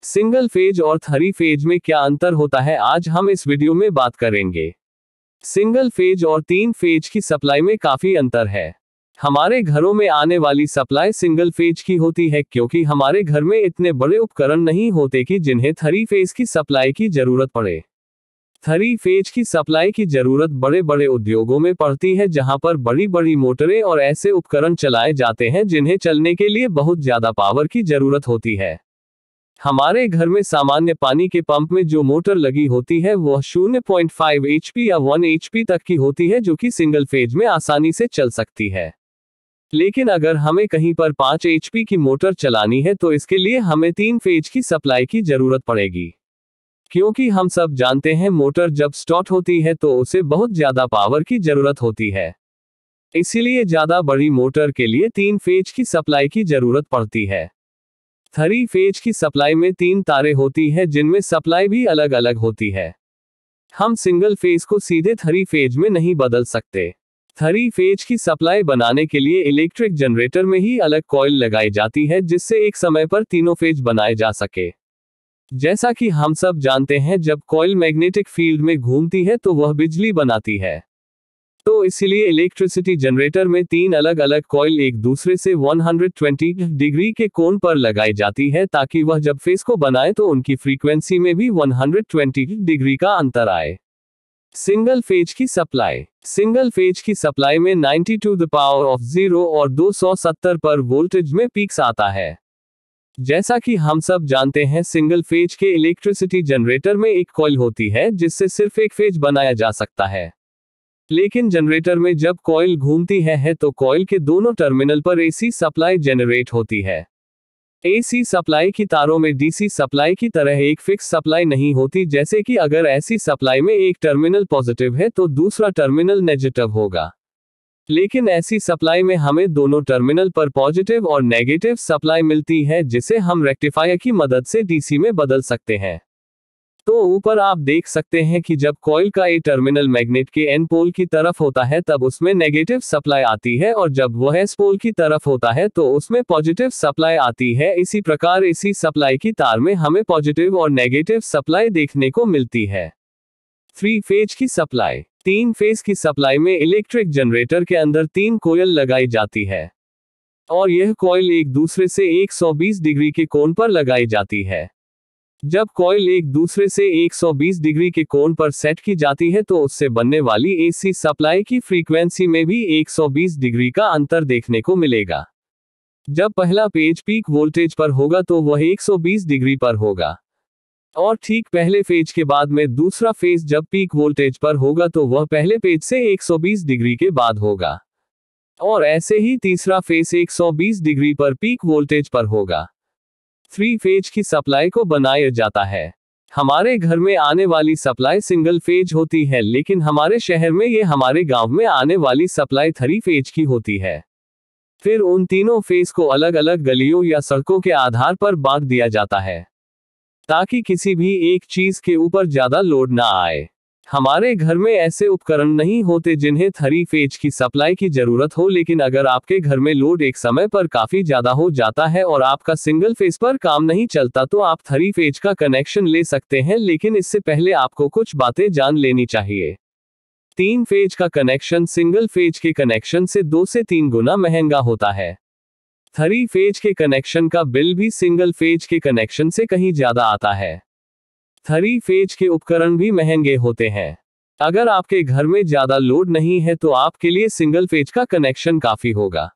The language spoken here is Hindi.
सिंगल फेज और थ्री फेज में क्या अंतर होता है, आज हम इस वीडियो में बात करेंगे। सिंगल फेज और तीन फेज की सप्लाई में काफी अंतर है। हमारे घरों में आने वाली सप्लाई सिंगल फेज की होती है क्योंकि हमारे घर में इतने बड़े उपकरण नहीं होते कि जिन्हें थ्री फेज की सप्लाई की जरूरत पड़े। थ्री फेज की सप्लाई की जरूरत बड़े बड़े उद्योगों में पड़ती है जहां पर बड़ी बड़ी मोटरें और ऐसे उपकरण चलाए जाते हैं जिन्हें चलने के लिए बहुत ज्यादा पावर की जरूरत होती है। हमारे घर में सामान्य पानी के पंप में जो मोटर लगी होती है वह 0.5 HP या 1 HP तक की होती है जो कि सिंगल फेज में आसानी से चल सकती है। लेकिन अगर हमें कहीं पर 5 HP की मोटर चलानी है तो इसके लिए हमें 3 फेज की सप्लाई की जरूरत पड़ेगी। क्योंकि हम सब जानते हैं मोटर जब स्टार्ट होती है तो उसे बहुत ज्यादा पावर की जरूरत होती है। इसीलिए ज्यादा बड़ी मोटर के लिए 3 फेज की सप्लाई की जरूरत पड़ती है। थ्री फेज की सप्लाई में 3 तारें होती है जिनमें सप्लाई भी अलग अलग होती है। हम सिंगल फेज को सीधे थ्री फेज में नहीं बदल सकते। थ्री फेज की सप्लाई बनाने के लिए इलेक्ट्रिक जनरेटर में ही अलग कॉइल लगाई जाती है जिससे एक समय पर तीनों फेज बनाए जा सके। जैसा कि हम सब जानते हैं जब कॉइल मैग्नेटिक फील्ड में घूमती है तो वह बिजली बनाती है। तो इसीलिए इलेक्ट्रिसिटी जनरेटर में 3 अलग अलग कॉइल एक दूसरे से 120 डिग्री के कोण पर लगाई जाती है ताकि वह जब फेस को बनाए तो उनकी फ्रीक्वेंसी में भी 120 डिग्री का अंतर आए। सिंगल फेज की सप्लाई। सिंगल फेज की सप्लाई में 90 टू द पावर ऑफ 0 और 270 पर वोल्टेज में पीक्स आता है। जैसा कि हम सब जानते हैं सिंगल फेज के इलेक्ट्रिसिटी जनरेटर में एक कॉइल होती है जिससे सिर्फ एक फेज बनाया जा सकता है। लेकिन जनरेटर में जब कॉइल घूमती है तो कॉइल के दोनों टर्मिनल पर एसी सप्लाई जनरेट होती है। एसी सप्लाई की तारों में डीसी सप्लाई की तरह एक फिक्स सप्लाई नहीं होती, जैसे कि अगर ऐसी सप्लाई में एक टर्मिनल पॉजिटिव है तो दूसरा टर्मिनल नेगेटिव होगा। लेकिन ऐसी सप्लाई में हमें दोनों टर्मिनल पर पॉजिटिव और नेगेटिव सप्लाई मिलती है जिसे हम रेक्टिफायर की मदद से डीसी में बदल सकते हैं। तो ऊपर आप देख सकते हैं कि जब कॉइल का ए टर्मिनल मैग्नेट के एन पोल की तरफ होता है तब उसमें नेगेटिव सप्लाई आती है और जब वह एस पोल की तरफ होता है तो उसमें पॉजिटिव सप्लाई आती है। इसी प्रकार एसी सप्लाई की तार में हमें पॉजिटिव और नेगेटिव सप्लाई देखने को मिलती है। थ्री फेज की सप्लाई। 3 फेज की सप्लाई में इलेक्ट्रिक जनरेटर के अंदर 3 कॉइल लगाई जाती है और यह कॉइल एक दूसरे से 120 डिग्री के कोण पर लगाई जाती है। जब कॉइल एक दूसरे से 120 डिग्री के कोण पर सेट की जाती है तो उससे बनने वाली एसी सप्लाई की फ्रीक्वेंसी में भी 120 डिग्री का अंतर देखने को मिलेगा। जब पहला पेज पीक वोल्टेज पर होगा तो वह 120 डिग्री पर होगा और ठीक पहले फेज के बाद में दूसरा फेज जब पीक वोल्टेज पर होगा तो वह पहले पेज से 120 डिग्री के बाद होगा और ऐसे ही तीसरा फेज 120 डिग्री पर पीक वोल्टेज पर होगा। थ्री फेज की सप्लाई को बनाया जाता है। हमारे घर में आने वाली सप्लाई सिंगल फेज होती है लेकिन हमारे शहर में ये हमारे गांव में आने वाली सप्लाई थ्री फेज की होती है। फिर उन तीनों फेज को अलग अलग गलियों या सड़कों के आधार पर बांट दिया जाता है ताकि किसी भी एक चीज के ऊपर ज्यादा लोड ना आए। हमारे घर में ऐसे उपकरण नहीं होते जिन्हें थ्री फेज की सप्लाई की जरूरत हो, लेकिन अगर आपके घर में लोड एक समय पर काफी ज्यादा हो जाता है और आपका सिंगल फेज पर काम नहीं चलता तो आप थ्री फेज का कनेक्शन ले सकते हैं। लेकिन इससे पहले आपको कुछ बातें जान लेनी चाहिए। 3 फेज का कनेक्शन सिंगल फेज के कनेक्शन से 2 से 3 गुना महंगा होता है। थ्री फेज के कनेक्शन का बिल भी सिंगल फेज के कनेक्शन से कहीं ज्यादा आता है। थ्री फेज के उपकरण भी महंगे होते हैं। अगर आपके घर में ज्यादा लोड नहीं है तो आपके लिए सिंगल फेज का कनेक्शन काफी होगा।